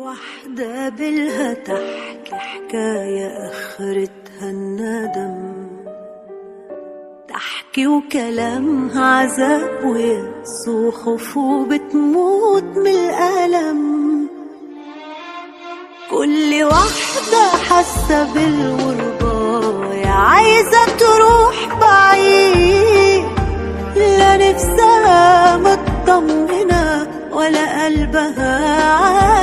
واحدة بالها تحكي حكاية آخرتها الندم، تحكي وكلامها عذاب ويأس وخوف وبتموت من الألم. كل واحدة حاسة بالغربة يا عايزة تروح بعيد، لا نفسها مطمنة ولا قلبها عايز